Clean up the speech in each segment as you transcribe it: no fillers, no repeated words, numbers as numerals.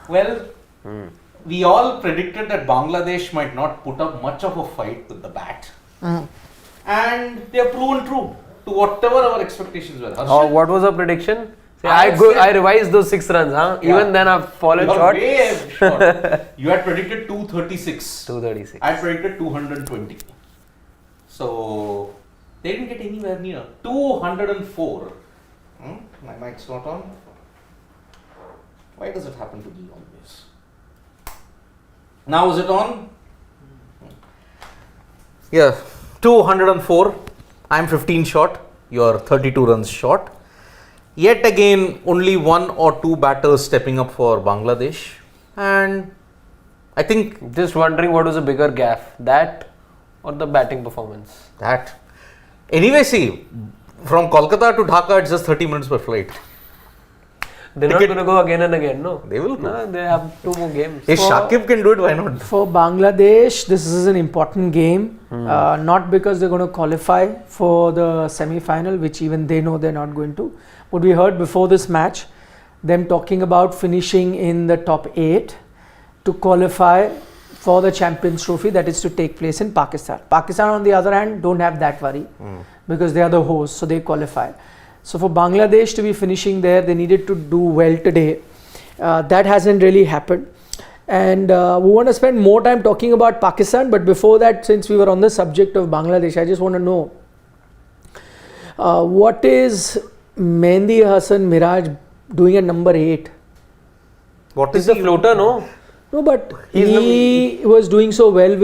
Well, we all predicted that Bangladesh might not put up much of a fight with the bat. And they have proven true to whatever our expectations were. What was our prediction? I revised those 6 runs, huh? Yeah. Even then I've fallen short. Way short. You had predicted 236. 236. I predicted 220. So they didn't get anywhere near. 204. My mic's not on. Why does it happen to be always? Now is it on? Yeah, 204. I'm 15 short. You're 32 runs short. Yet again, only 1 or 2 batters stepping up for Bangladesh. And I think... Just wondering what was a bigger gaffe, that or the batting performance? That. Anyway, see, from Kolkata to Dhaka, it's just 30 minutes per flight. They're not going to go again and again, no? They will go. No, they have 2 more games. If Shakib can do it, why not? For Bangladesh, this is an important game. Not because they're going to qualify for the semi-final, which even they know they're not going to. What we heard before this match, them talking about finishing in the top 8 to qualify for the Champions Trophy that is to take place in Pakistan. Pakistan, on the other hand, don't have that worry because they are the hosts, so they qualify. So for Bangladesh to be finishing there, they needed to do well today. That hasn't really happened. And we want to spend more time talking about Pakistan, but before that, since we were on the subject of Bangladesh, I just want to know what is Mehndi Hasan Miraj doing at number 8? What He's the floater, no? No, but he was doing so well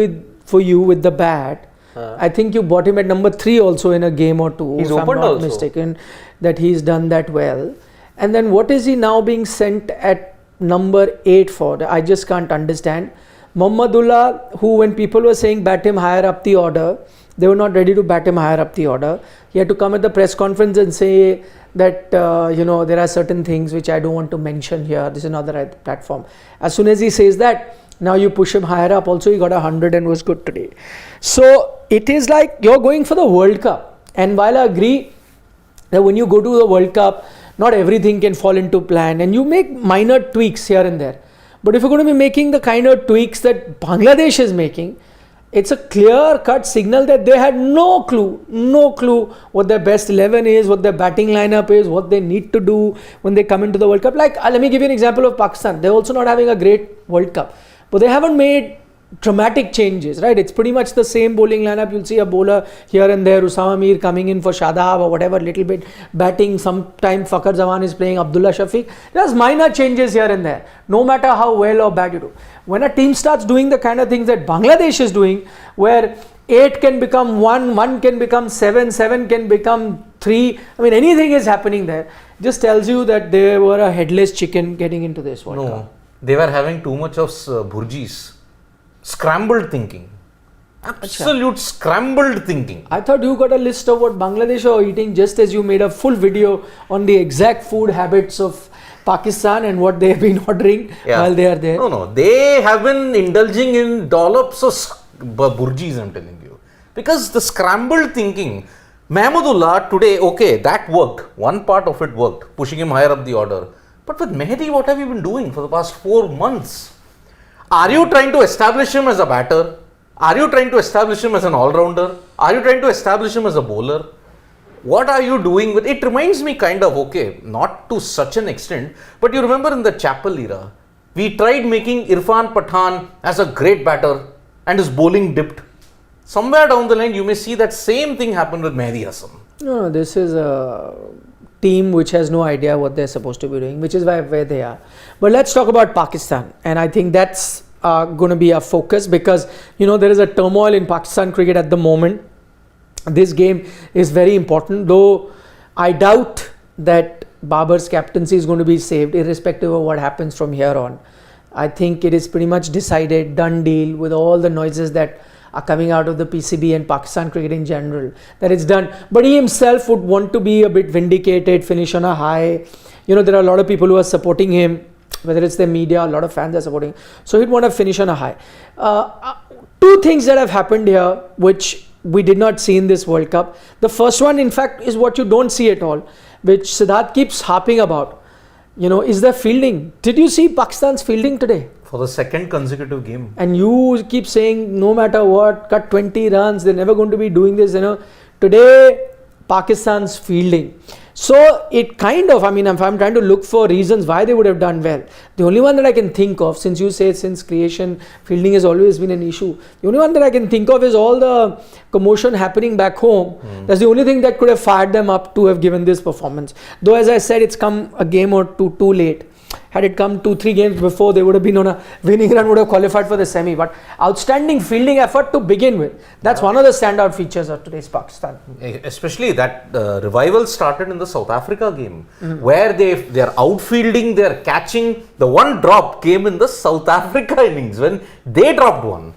for you with the bat. I think you bought him at number 3 also in a game or 2. He's if opened I'm not also. mistaken, that he's done that well. And then what is he now being sent at number 8 for? I just can't understand. Mohammadullah, who when people were saying bat him higher up the order, they were not ready to bat him higher up the order. He had to come at the press conference and say that, there are certain things which I don't want to mention here. This is another platform. As soon as he says that, now you push him higher up. Also, he got 100 and was good today. So, it is like you're going for the World Cup. And while I agree that when you go to the World Cup, not everything can fall into plan. And you make minor tweaks here and there. But if you're going to be making the kind of tweaks that Bangladesh is making, it's a clear-cut signal that they had no clue what their best 11 is, what their batting lineup is, what they need to do when they come into the World Cup. Like, let me give you an example of Pakistan. They're also not having a great World Cup, but they haven't made dramatic changes, right? It's pretty much the same bowling lineup. You'll see a bowler here and there, Usama Mir coming in for Shadab or whatever, little bit batting. Sometime Fakhar Zaman is playing Abdullah Shafiq. There's minor changes here and there, no matter how well or bad you do. When a team starts doing the kind of things that Bangladesh is doing, where 8 can become 1, 1 can become 7, 7 can become 3, I mean anything is happening there, just tells you that they were a headless chicken getting into this World Cup. They were having too much of burjis. Scrambled thinking. Absolute scrambled thinking. I thought you got a list of what Bangladesh are eating, just as you made a full video on the exact food habits of Pakistan and what they have been ordering while they are there. No. They have been indulging in dollops of burjis, I'm telling you. Because the scrambled thinking, Mahmudullah today, okay, that worked. One part of it worked, pushing him higher up the order. But with Mehdi, what have you been doing for the past 4 months? Are you trying to establish him as a batter? Are you trying to establish him as an all-rounder? Are you trying to establish him as a bowler? What are you doing with it? Reminds me kind of, okay, not to such an extent, but you remember in the Chappell era, we tried making Irfan Pathan as a great batter and his bowling dipped. Somewhere down the line, you may see that same thing happen with Mehdi Hasan. No, this is a team which has no idea what they're supposed to be doing, which is where they are. But let's talk about Pakistan, and I think that's going to be our focus because there is a turmoil in Pakistan cricket at the moment. This game is very important, though I doubt that Babar's captaincy is going to be saved irrespective of what happens from here on. I think it is pretty much decided, done deal with all the noises that are coming out of the PCB and Pakistan cricket in general, that it's done. But he himself would want to be a bit vindicated, finish on a high. There are a lot of people who are supporting him, whether it's the media, a lot of fans are supporting him. So he'd want to finish on a high. 2 things that have happened here, which we did not see in this World Cup. The first one, in fact, is what you don't see at all, which Siddharth keeps harping about. is there fielding? Did you see Pakistan's fielding today? For the second consecutive game. And you keep saying no matter what, cut 20 runs, they're never going to be doing this. Today Pakistan's fielding. So it kind of, if I'm trying to look for reasons why they would have done well, the only one that I can think of, since you say since creation, fielding has always been an issue. The only one that I can think of is all the commotion happening back home. That's the only thing that could have fired them up to have given this performance. Though, as I said, it's come a game or two too late. Had it come 2-3 games before, they would have been on a winning run, would have qualified for the semi. But outstanding fielding effort to begin with. That's one of the standout features of today's Pakistan. Especially that revival started in the South Africa game, where they're outfielding, they're catching. The one drop came in the South Africa innings when they dropped one.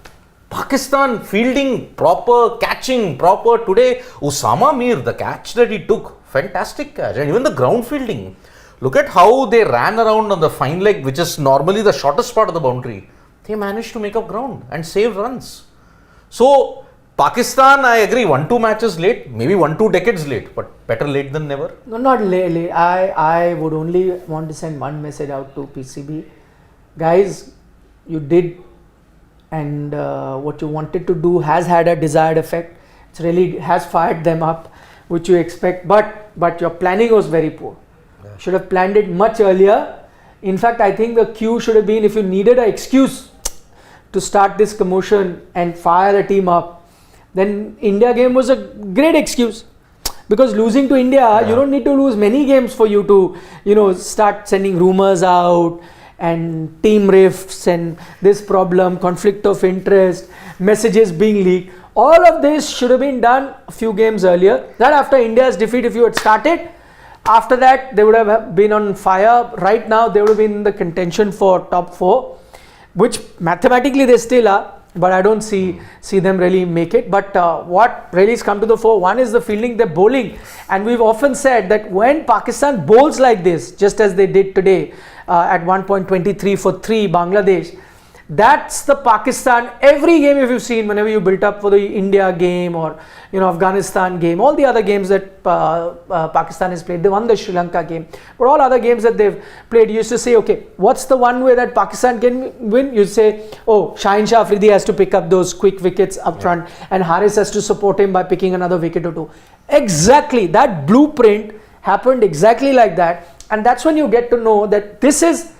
Pakistan fielding proper, catching proper. Today, Usama Mir, the catch that he took, fantastic catch. And even the ground fielding. Look at how they ran around on the fine leg, which is normally the shortest part of the boundary. They managed to make up ground and save runs. So, Pakistan, I agree, 1-2 matches late, maybe 1-2 decades late, but better late than never. No, not late. I would only want to send one message out to PCB. Guys, you did, and what you wanted to do has had a desired effect. It really has fired them up, which you expect, but your planning was very poor. Should have planned it much earlier. In fact, I think the cue should have been, if you needed an excuse to start this commotion and fire a team up, then India game was a great excuse. Because losing to India, you don't need to lose many games for you to, start sending rumors out and team rifts and this problem, conflict of interest, messages being leaked. All of this should have been done a few games earlier. That after India's defeat, if you had started, after that, they would have been on fire. Right now, they would have been in the contention for top 4, which mathematically they still are, but I don't see them really make it. But what really has come to the fore, one is the fielding, they're bowling. And we've often said that when Pakistan bowls like this, just as they did today, at 1 point 23 for 3 Bangladesh, that's the Pakistan. Every game, if you've seen, whenever you built up for the India game or Afghanistan game, all the other games that Pakistan has played, they won the Sri Lanka game, but all other games that they've played, you used to say, okay, what's the one way that Pakistan can win? You'd say, oh, Shaheen Afridi has to pick up those quick wickets up front, and Haris has to support him by picking another wicket or two. Exactly, that blueprint happened exactly like that, and that's when you get to know that this is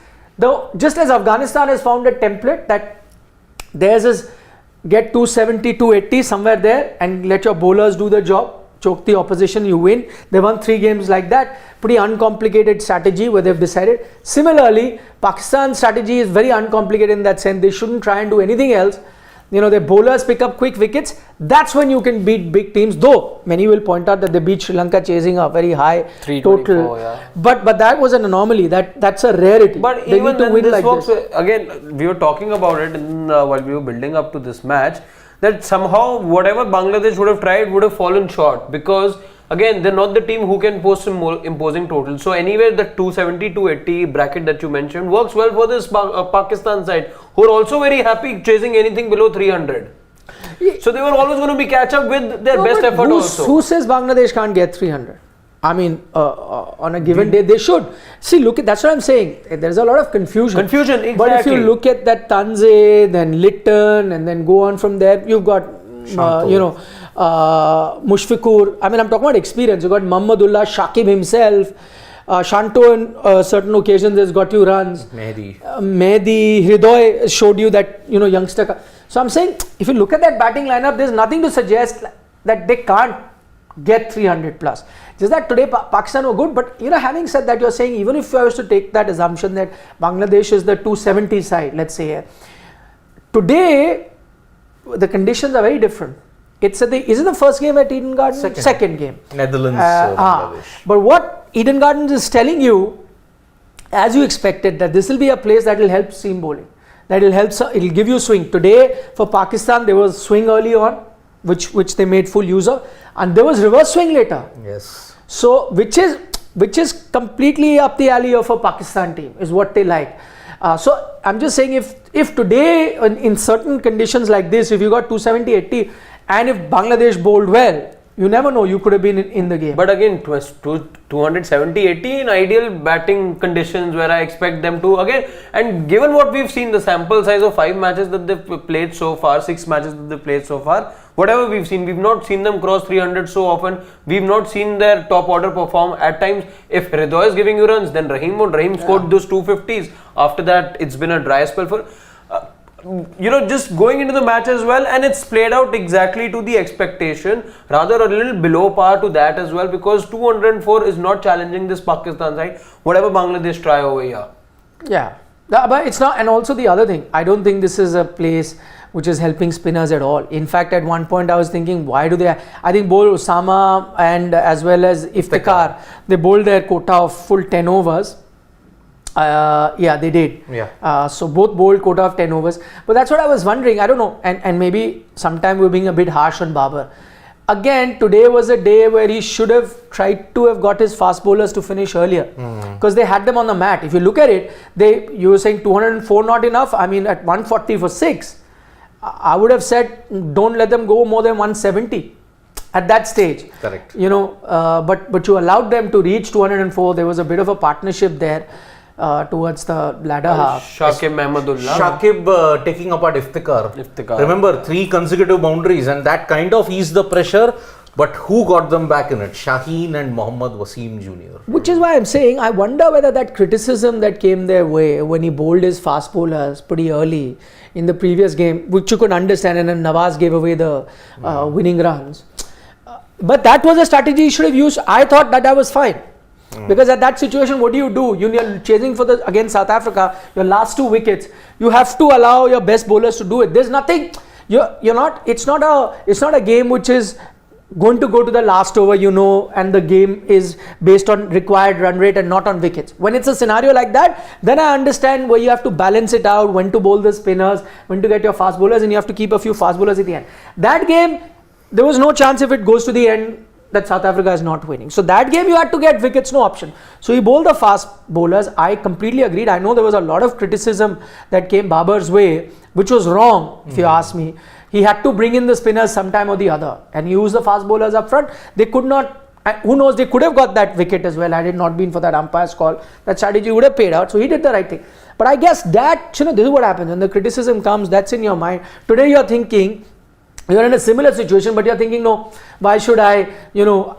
just as Afghanistan has found a template that theirs is get 270, 280 somewhere there and let your bowlers do the job, choke the opposition, you win. They won 3 games like that. Pretty uncomplicated strategy where they've decided. Similarly, Pakistan's strategy is very uncomplicated in that sense. They shouldn't try and do anything else. Their bowlers pick up quick wickets. That's when you can beat big teams. Though many will point out that they beat Sri Lanka chasing a very high total. Yeah. But that was an anomaly. That's a rarity. But they even need to win this like works, this. again, we were talking about it while we were building up to this match, that somehow whatever Bangladesh would have tried would have fallen short, because again, they're not the team who can post some more imposing totals. So anywhere the 270, 280 bracket that you mentioned works well for this Pakistan side, who are also very happy chasing anything below 300. So they were always going to be catch up with their best effort also. Who says Bangladesh can't get 300? On a given day, they should. See, that's what I'm saying. There's a lot of confusion. Exactly. But if you look at that Tanze, then Litton, and then go on from there, you've got, Mushfiqur. I'm talking about experience. You've got Muhammadullah, Shakib himself, Shanto on certain occasions has got you runs. Mehdi, Hridoy showed you that, youngster. So I'm saying, if you look at that batting lineup, there's nothing to suggest that they can't get 300 plus. Just that today Pakistan were good, but having said that, you're saying even if I was to take that assumption that Bangladesh is the 270 side, let's say, today the conditions are very different. Is it the first game at Eden Gardens? Second game. Netherlands, Bangladesh. But what Eden Gardens is telling you, as you expected, that this will be a place that will help seam bowling. That will help, it'll give you swing. Today for Pakistan, there was swing early on, which they made full use of, and there was reverse swing later. Yes. So which is completely up the alley of a Pakistan team, is what they like. So I'm just saying, if today in certain conditions like this, if you got 270, 80, and if Bangladesh bowled well, You never know. You could have been in the game. But again, it was 270-80 in ideal batting conditions where I expect them to again. And given what we've seen, the sample size of 5 matches that they've played so far, 6 matches that they've played so far, whatever we've seen, we've not seen them cross 300 so often. We've not seen their top order perform. At times, if Hridoy is giving you runs, then Rahim won't. Rahim scored those 250s. After that, it's been a dry spell for. Just going into the match as well, and it's played out exactly to the expectation, rather a little below par to that as well, because 204 is not challenging this Pakistan side, whatever Bangladesh try over here. Yeah, but it's not. And also the other thing, I don't think this is a place which is helping spinners at all. In fact, at one point I was thinking, why do they? I think both Osama and as well as Iftikhar, they bowled their quota of full 10 overs. They did. Yeah. So both bowled quota of 10 overs. But that's what I was wondering. I don't know. And maybe sometime we're being a bit harsh on Babar. Again, today was a day where he should have tried to have got his fast bowlers to finish earlier. Because they had them on the mat. If you look at it, you were saying 204 not enough. I mean, at 140 for 6, I would have said don't let them go more than 170. At that stage. Correct. But you allowed them to reach 204. There was a bit of a partnership there. Towards the ladder half. Shakib Mahmudullah. Shakib taking apart Iftikhar. Remember, 3 consecutive boundaries, and that kind of eased the pressure. But who got them back in it? Shaheen and Mohammad Wasim Jr. Which is why I'm saying, I wonder whether that criticism that came their way when he bowled his fast bowlers pretty early in the previous game, which you could understand, and then Nawaz gave away the winning runs. But that was a strategy he should have used. I thought that was fine. Because at that situation, what do? You're chasing for against South Africa, your last 2 wickets. You have to allow your best bowlers to do it. There's nothing. It's not a game which is going to go to the last over, and the game is based on required run rate and not on wickets. When it's a scenario like that, then I understand where you have to balance it out, when to bowl the spinners, when to get your fast bowlers, and you have to keep a few fast bowlers at the end. That game, there was no chance if it goes to the end that South Africa is not winning. So that game you had to get wickets, no option. So he bowled the fast bowlers. I completely agreed. I know there was a lot of criticism that came Babar's way, which was wrong if you ask me. He had to bring in the spinners sometime or the other and use the fast bowlers up front. They could not, who knows, they could have got that wicket as well had it not been for that umpire's call. That strategy would have paid out. So he did the right thing. But I guess that, this is what happens. When the criticism comes, that's in your mind. Today you're thinking, you're in a similar situation, but you're thinking, no, why should I,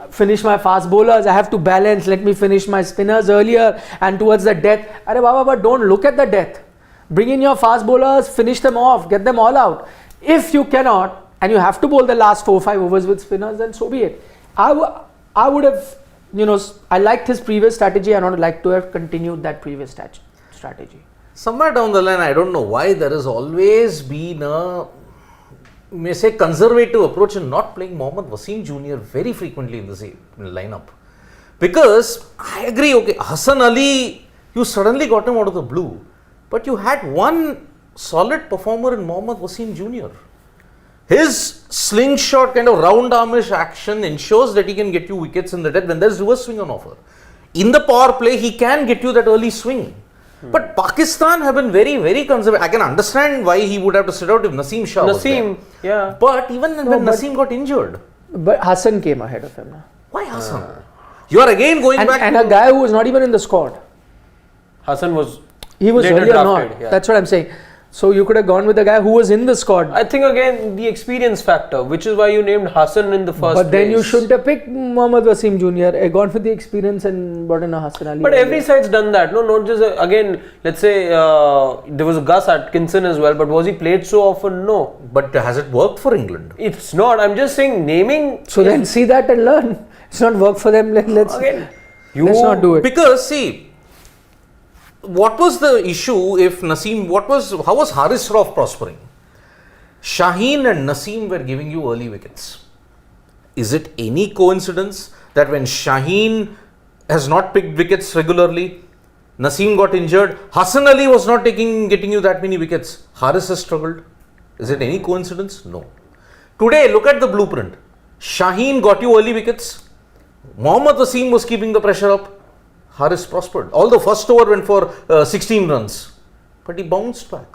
finish my fast bowlers? I have to balance. Let me finish my spinners earlier and towards the death. Arey Baba, but don't look at the death. Bring in your fast bowlers, finish them off, get them all out. If you cannot, and you have to bowl the last 4 or 5 overs with spinners, then so be it. I would have, I liked his previous strategy, and I would like to have continued that previous strategy. Somewhere down the line, I don't know why there has always been a conservative approach in not playing Mohammad Wasim Jr. very frequently in the lineup. Because I agree, okay, Hassan Ali, you suddenly got him out of the blue, but you had one solid performer in Mohammad Wasim Jr. His slingshot kind of round armish action ensures that he can get you wickets in the death when there's reverse swing on offer. In the power play, he can get you that early swing. But Pakistan have been very, very conservative. I can understand why he would have to sit out if Naseem Shah was there. Yeah. But even when Naseem got injured. But Hassan came ahead of him now. Why Hassan? You are again going back and a guy who was not even in the squad. Hassan was earlier drafted, not. Yeah. That's what I'm saying. So you could have gone with a guy who was in the squad. I think again the experience factor, which is why you named Hassan in the first place. But then you shouldn't have picked Mohammad Wasim Jr. Gone for the experience and brought in a Hassan Ali. But every side's done that. No, not just again. Let's say there was Gus Atkinson as well, but was he played so often? No. But has it worked for England? It's not. I'm just saying naming. So then see that and learn. It's not worked for them. Let's not do it. Because see, what was the issue if Naseem, how was Haris Rauf prospering? Shaheen and Naseem were giving you early wickets. Is it any coincidence that when Shaheen has not picked wickets regularly, Naseem got injured, Hassan Ali was not getting you that many wickets, Haris has struggled? Is it any coincidence? No. Today, look at the blueprint. Shaheen got you early wickets. Mohammad Wasim was keeping the pressure up. Haris prospered. Although first over went for 16 runs. But he bounced back.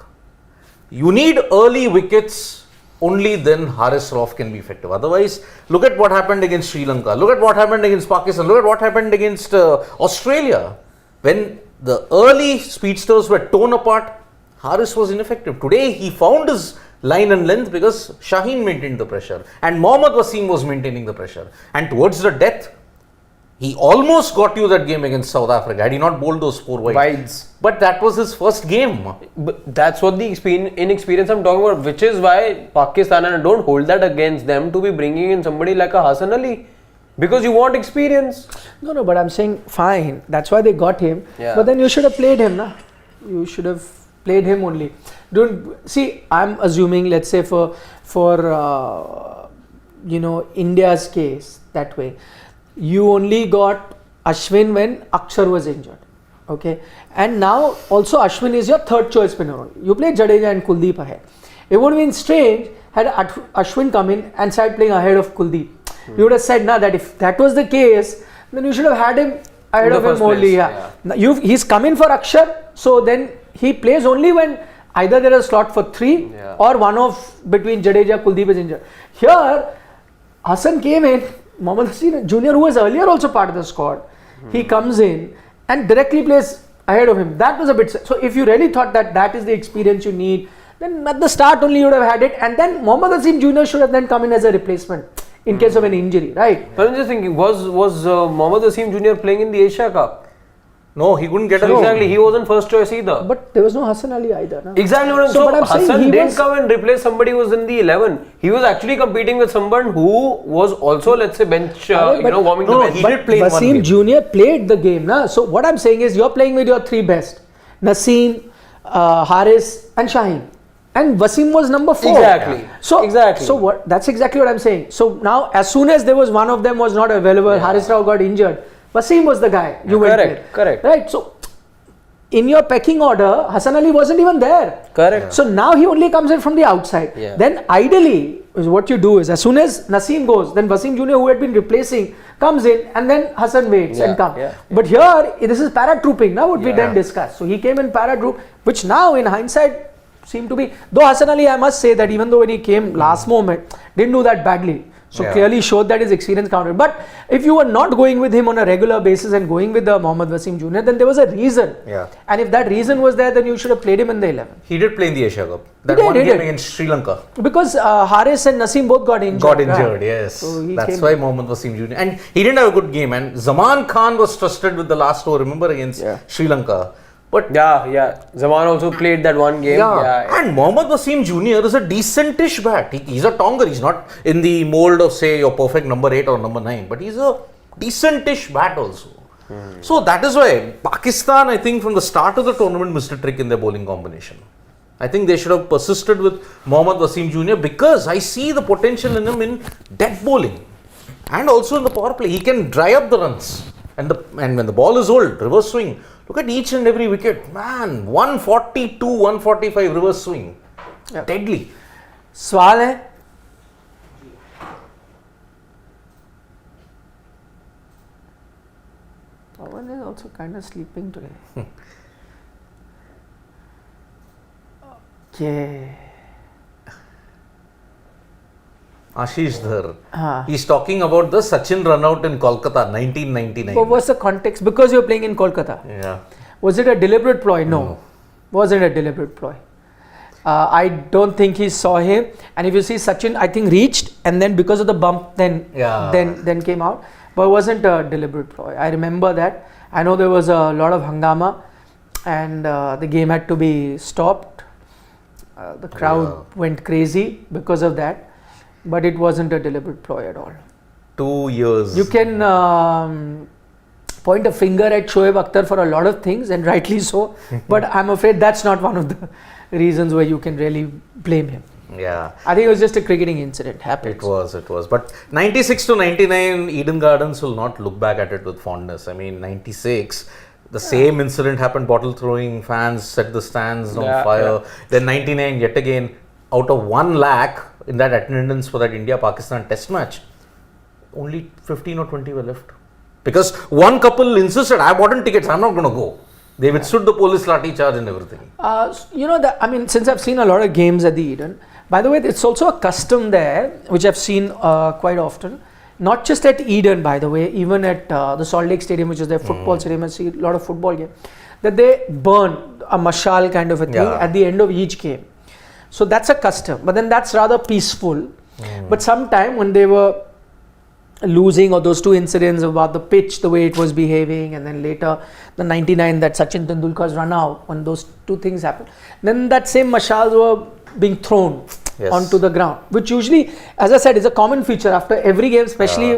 You need early wickets only then Haris Rauf can be effective. Otherwise, look at what happened against Sri Lanka. Look at what happened against Pakistan. Look at what happened against Australia. When the early speedsters were torn apart, Haris was ineffective. Today, he found his line and length because Shaheen maintained the pressure and Mohammad Wasim was maintaining the pressure. And towards the death, he almost got you that game against South Africa had he not bowled those 4 wides. But that was his first game. But that's what the inexperience I'm talking about, which is why Pakistan, and I don't hold that against them, to be bringing in somebody like a Hassan Ali. Because you want experience. No, but I'm saying fine. That's why they got him. Yeah. But then you should have played him, na? You should have played him only. Don't see. I'm assuming, let's say for India's case that way, you only got Ashwin when Akshar was injured. Okay, and now also Ashwin is your third choice spinner only. You play Jadeja and Kuldeep ahead. It would have been strange had Ashwin come in and started playing ahead of Kuldeep. You would have said, that if that was the case, then you should have had him ahead of him only. He's come in for Akshar, so then he plays only when either there is a slot for 3 or one of between Jadeja, Kuldeep is injured. Here, Hassan came in, Mohammad Hasan Jr., who was earlier also part of the squad, he comes in and directly plays ahead of him. That was a bit. So if you really thought that is the experience you need, then at the start only you would have had it, and then Mohammad Hasan Jr. should have then come in as a replacement in case of an injury, right? But I'm just thinking, was Mohammad Wasim Jr. playing in the Asia Cup? No, he couldn't get a Exactly, he wasn't first choice either. But there was no Hassan Ali either. No? Exactly what I'm saying. So Hassan didn't come and replace somebody who was in the 11. He was actually competing with someone who was also, let's say, bench, warming the bench. He did play Wasim Jr. played the game. Na? So what I'm saying is, you're playing with your 3 best. Naseem, Haris and Shaheen. And Wasim was number 4. Exactly. So what? That's exactly what I'm saying. So now, as soon as there was one of them was not available, Haris Rao got injured, Wasim was the guy you went with. Correct. Right. So in your pecking order, Hassan Ali wasn't even there. Correct. So now he only comes in from the outside. Then ideally, what you do is, as soon as Naseem goes, then Wasim Jr., who had been replacing, comes in, and then Hassan waits and comes. But here, this is paratrooping, now what we then discussed. So he came in paratroop, which now in hindsight seemed to be, though Hassan Ali, I must say that even though when he came last moment, didn't do that badly. So clearly showed that his experience counted. But if you were not going with him on a regular basis and going with Mohammad Wasim Jr., then there was a reason. And if that reason was there, then you should have played him in the 11. He did play in the Asia Cup. That one game against Sri Lanka. Because Haris and Naseem both got injured. Yes. So that's why Mohammad Wasim Jr. And he didn't have a good game. And Zaman Khan was trusted with the last over, remember, against Sri Lanka. But Zaman also played that one game. And Mohammad Wasim Jr. is a decentish bat. He's a tonger. He's not in the mold of, say, your perfect number 8 or number 9. But he's a decentish bat also. So that is why Pakistan, I think, from the start of the tournament, missed a trick in their bowling combination. I think they should have persisted with Mohammad Wasim Jr. because I see the potential in him in death bowling. And also in the power play. He can dry up the runs. And when the ball is old, reverse swing. Look at each and every wicket. Man, 142, 145 reverse swing. Deadly. Swal hai? Pawan is also kind of sleeping today. Okay. Ashish Dhar. He's talking about the Sachin run out in Kolkata, 1999. What was the context? Because you're playing in Kolkata. Was it a deliberate ploy? No. Wasn't a deliberate ploy. I don't think he saw him. And if you see Sachin, I think reached and then because of the bump, then came out. But it wasn't a deliberate ploy. I remember that. I know there was a lot of hangama and the game had to be stopped. The crowd went crazy because of that. But it wasn't a deliberate ploy at all. 2 years. You can point a finger at Shoaib Akhtar for a lot of things, and rightly so. But I'm afraid that's not one of the reasons where you can really blame him. I think it was just a cricketing incident. Happens. It was. But 96 to 99, Eden Gardens will not look back at it with fondness. I mean, 96, the same incident happened, bottle throwing, fans set the stands on fire. Then 99, yet again, out of 1 lakh in that attendance for that India-Pakistan test match, only 15 or 20 were left. Because one couple insisted, I bought in tickets, I'm not going to go. They withstood the police lathi charge and everything. Since I've seen a lot of games at the Eden, By the way, it's also a custom there, which I've seen quite often. Not just at Eden, by the way, even at the Salt Lake Stadium, which is their football stadium. I see a lot of football games. That they burn a mashal kind of a thing at the end of each game. So that's a custom. But then that's rather peaceful. But sometime when they were losing, or those two incidents about the pitch, the way it was behaving, and then later the 99 that Sachin Tendulkar's run out, when those two things happened, then that same mashals were being thrown onto the ground, which usually, as I said, is a common feature after every game, especially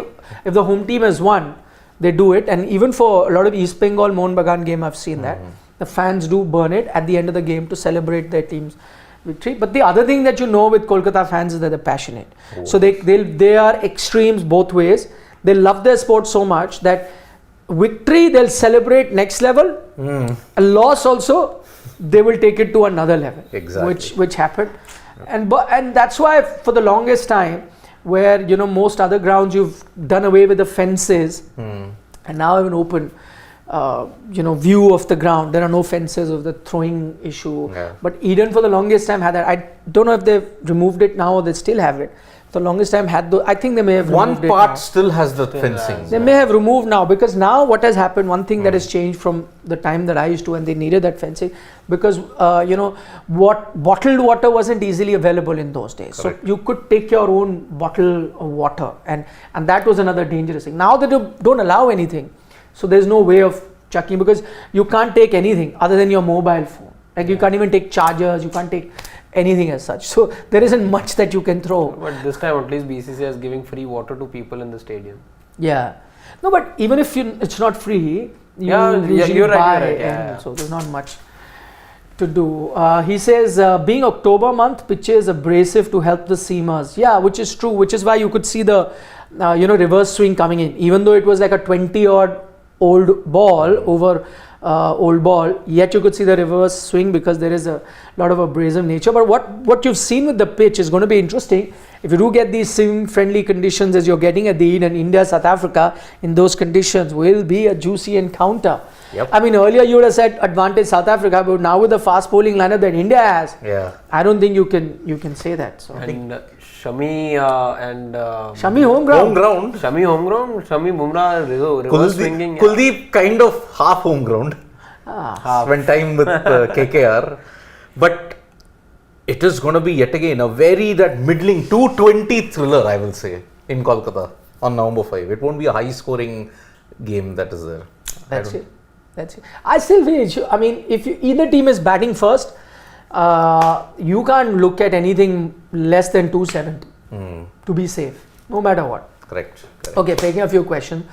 if the home team has won, they do it. And even for a lot of East Bengal Mohun Bagan game, I've seen that the fans do burn it at the end of the game to celebrate their team's victory. But the other thing that you know with Kolkata fans is that they're passionate. So they are extremes both ways. They love their sport so much that victory they'll celebrate next level. A loss also they will take it to another level. Exactly. Which happened. And that's why for the longest time, where most other grounds you've done away with the fences and now have an open view of the ground. There are no fences of the throwing issue. But Eden for the longest time had that. I don't know if they've removed it now or they still have it. For the longest time had I think they may have removed it. One part still has the fencing. They may have removed now, because now what has happened, one thing that has changed from the time that I used to, and they needed that fencing, because what bottled water wasn't easily available in those days. Correct. So you could take your own bottle of water, and that was another dangerous thing. Now they don't allow anything. So there's no way of chucking, because you can't take anything other than your mobile phone. Like you can't even take chargers, you can't take anything as such. So there isn't much that you can throw. But this time at least BCCI is giving free water to people in the stadium. Yeah. No, but even if it's not free, you're right. So there's not much to do. He says, being October month, pitch is abrasive to help the seamers. Yeah, which is true, which is why you could see the reverse swing coming in. Even though it was like a 20-odd old ball over old ball, yet you could see the reverse swing because there is a lot of abrasive nature. But what you've seen with the pitch is going to be interesting. If you do get these swing friendly conditions as you're getting at the Eden, India, South Africa, in those conditions will be a juicy encounter. Yep. I mean, earlier you would have said advantage South Africa, but now with the fast bowling lineup that India has, I don't think you can say that. So and Shami Shami home ground. Shami Bumrah reverse swinging. Kuldeep kind of half home ground. Spent time with KKR, but it is going to be yet again a very middling 220 thriller, I will say, in Kolkata on November 5. It won't be a high scoring game that is there. That's it. I still feel, I mean, if either team is batting first, you can't look at anything less than 270 to be safe, no matter what. Correct. Okay, taking a few questions.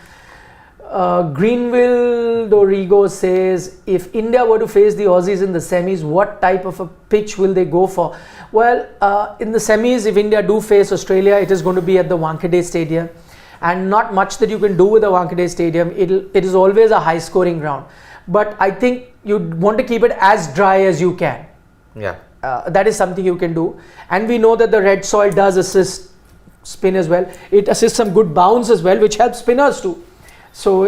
Greenville Dorigo says, if India were to face the Aussies in the semis, what type of a pitch will they go for? Well, in the semis, if India do face Australia, it is going to be at the Wankhede Stadium. And not much that you can do with the Wankhede Stadium. It is always a high scoring ground. But I think you'd want to keep it as dry as you can. Yeah. That is something you can do. And we know that the red soil does assist spin as well. It assists some good bounce as well, which helps spinners too. So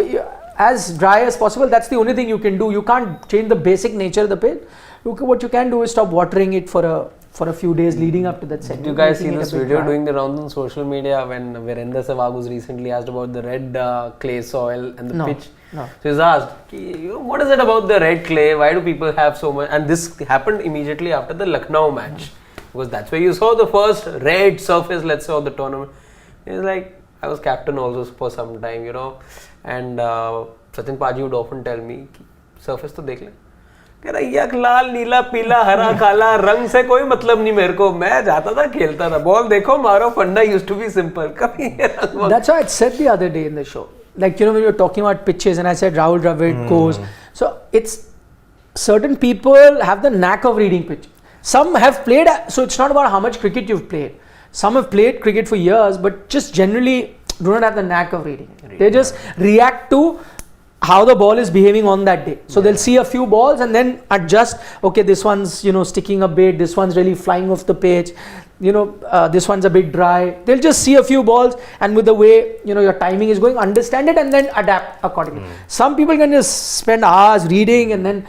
as dry as possible, that's the only thing you can do. You can't change the basic nature of the pitch. What you can do is stop watering it for a few days leading up to that set. Did you guys see this video doing the rounds on social media when Virendra Sehwag was recently asked about the red clay soil and the pitch? No. So he was asked, what is it about the red clay? Why do people have so much? And this happened immediately after the Lucknow match. Because that's where you saw the first red surface, let's say, of the tournament. He's like, I was captain also for some time, and Sachin Paji would often tell me, surface to dekh le. कह रहा यक लाल नीला पीला हरा काला रंग से कोई मतलब नहीं मेरे को मैं जाता था खेलता था बॉल देखो मारो फंडा used to be simple कभी That's why I said the other day in the show, like when you were talking about pitches and I said Rahul Dravid goes, so it's certain people have the knack of reading pitch. Some have played, so it's not about how much cricket you've played. Some have played cricket for years but just generally do not have the knack of reading. They just react to how the ball is behaving on that day. So they'll see a few balls and then adjust. Okay, this one's sticking a bit. This one's really flying off the pitch. This one's a bit dry. They'll just see a few balls and with the way your timing is going, understand it and then adapt accordingly. Some people can just spend hours reading and then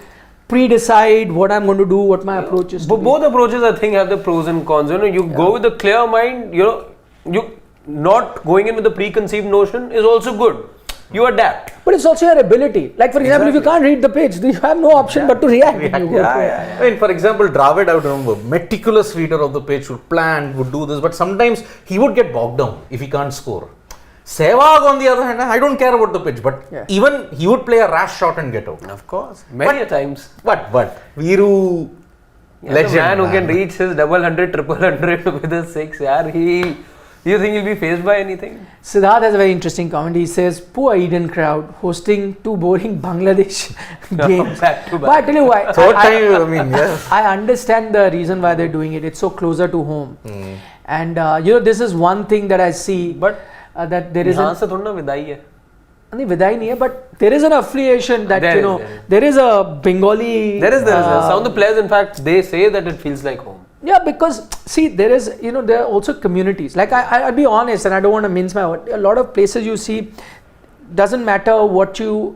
pre-decide what I'm going to do, what my approach is. But both approaches, I think, have the pros and cons. You go with a clear mind. You not going in with a preconceived notion is also good. You adapt. But it's also your ability. Like for example, if you can't read the pitch, you have no option but to react. I mean, for example, Dravid, I would remember, meticulous reader of the pitch, would plan, would do this, but sometimes he would get bogged down if he can't score. Sehwag, on the other hand, I don't care about the pitch, but even he would play a rash shot and get out. Of course, many a times. But Viru, legend. The man who can reach his double hundred, triple hundred with a six, you think he'll be faced by anything? Siddharth has a very interesting comment. He says, poor Eden crowd hosting two boring Bangladesh games. Back to back. But I tell you why. Third time, I understand the reason why they're doing it. It's so closer to home. And this is one thing that I see. But that there is यहाँ से थोड़ा ना विदाई है. नहीं विदाई नहीं है, but there is an affiliation that there is a Bengali. There is some of the players, in fact, they say that it feels like home. Yeah, because see, there is there are also communities. Like I'll be honest, and I don't want to mince my word. A lot of places you see, doesn't matter what your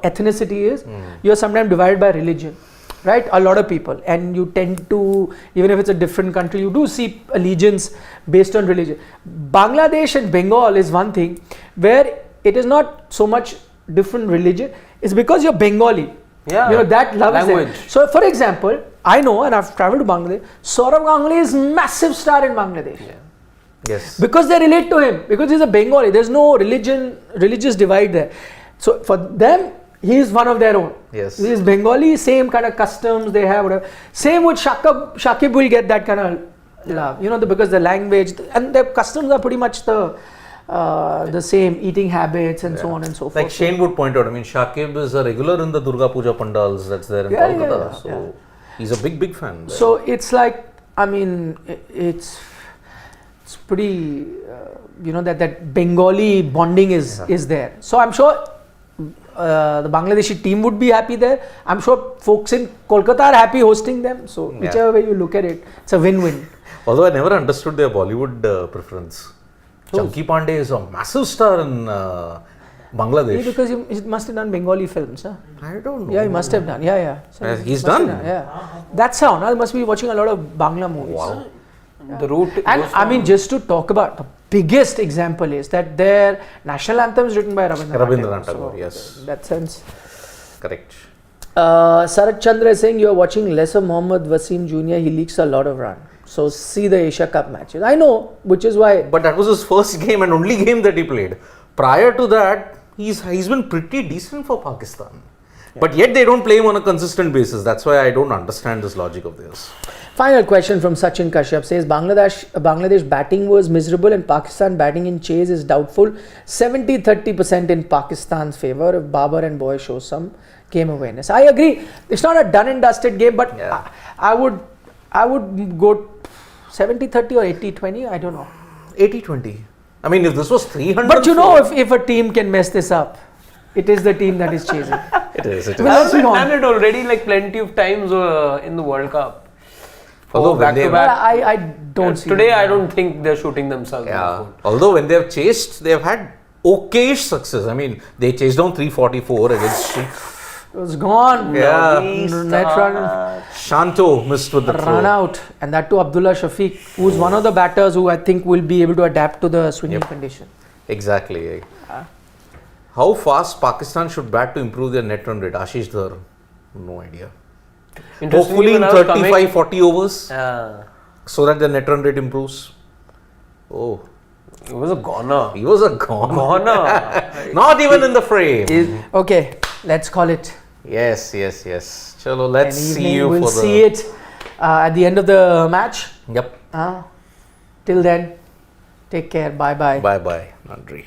ethnicity is, you are sometimes divided by religion. Right, a lot of people, and you tend to, even if it's a different country, you do see allegiance based on religion. Bangladesh and Bengal is one thing where it is not so much different religion. It's because you're Bengali. Yeah, that love language. is there. So, for example, I know, and I've traveled to Bangladesh. Saurav Ganguly is massive star in Bangladesh. Yeah. Yes. Because they relate to him. Because he's a Bengali. There's no religious divide there. So for them, he is one of their own. Yes. He is Bengali, same kind of customs they have, whatever. Same with Shakib will get that kind of love, because the language and their customs are pretty much the same, eating habits and so on and so forth. Like Shane would point out, I mean, Shakib is a regular in the Durga Puja pandals that's there in Kolkata. So he's a big fan. There. So it's like, I mean, it's pretty, that Bengali bonding is there. So I'm sure the Bangladeshi team would be happy there. I'm sure folks in Kolkata are happy hosting them. So whichever way you look at it, it's a win-win. Although I never understood their Bollywood preference. Chunky Pandey is a massive star in Bangladesh. Yeah, because he must have done Bengali films. Huh? I don't know. Yeah, he must have done. So he's done? Yeah. That's how. Now he must be watching a lot of Bangla movies. Wow. Yeah. The route. And I mean, just to talk about, the biggest example is that their national anthem is written by Rabindranath Tagore, yes. In that sense. Correct. Sarat Chandra is saying you are watching less of Mohammad Wasim Jr. He leaks a lot of run. So see the Asia Cup matches. I know, which is why. But that was his first game and only game that he played. Prior to that, he's been pretty decent for Pakistan. Yeah. But yet they don't play him on a consistent basis. That's why I don't understand this logic of theirs. Final question from Sachin Kashyap says Bangladesh batting was miserable and Pakistan batting in chase is doubtful. 70-30% in Pakistan's favour if Babar and Boy show some game awareness. I agree. It's not a done and dusted game, but I would go 70-30 or 80-20. I don't know. 80-20. I mean, if this was 300. But if a team can mess this up, it is the team that is chasing. It is. I've done it already like plenty of times in the World Cup. Although back to back. I don't see today, I don't think they're shooting themselves. Yeah. Although when they have chased, they have had okayish success. I mean, they chased down 344 against. It was gone. Yeah. Net run. Shanto missed with the run out, and that to Abdullah Shafiq, who's one of the batters who I think will be able to adapt to the swinging condition. Exactly. How fast Pakistan should bat to improve their net run rate? Ashish Dhar, no idea. Hopefully in 35-40 overs, so that the net run rate improves. Oh, he was a goner. He was a goner. Not even in the frame. Okay, let's call it. Yes. Chalo, let's see you. We'll see it at the end of the match. Yep. Till then, take care. Bye bye. Bye bye, Nandri.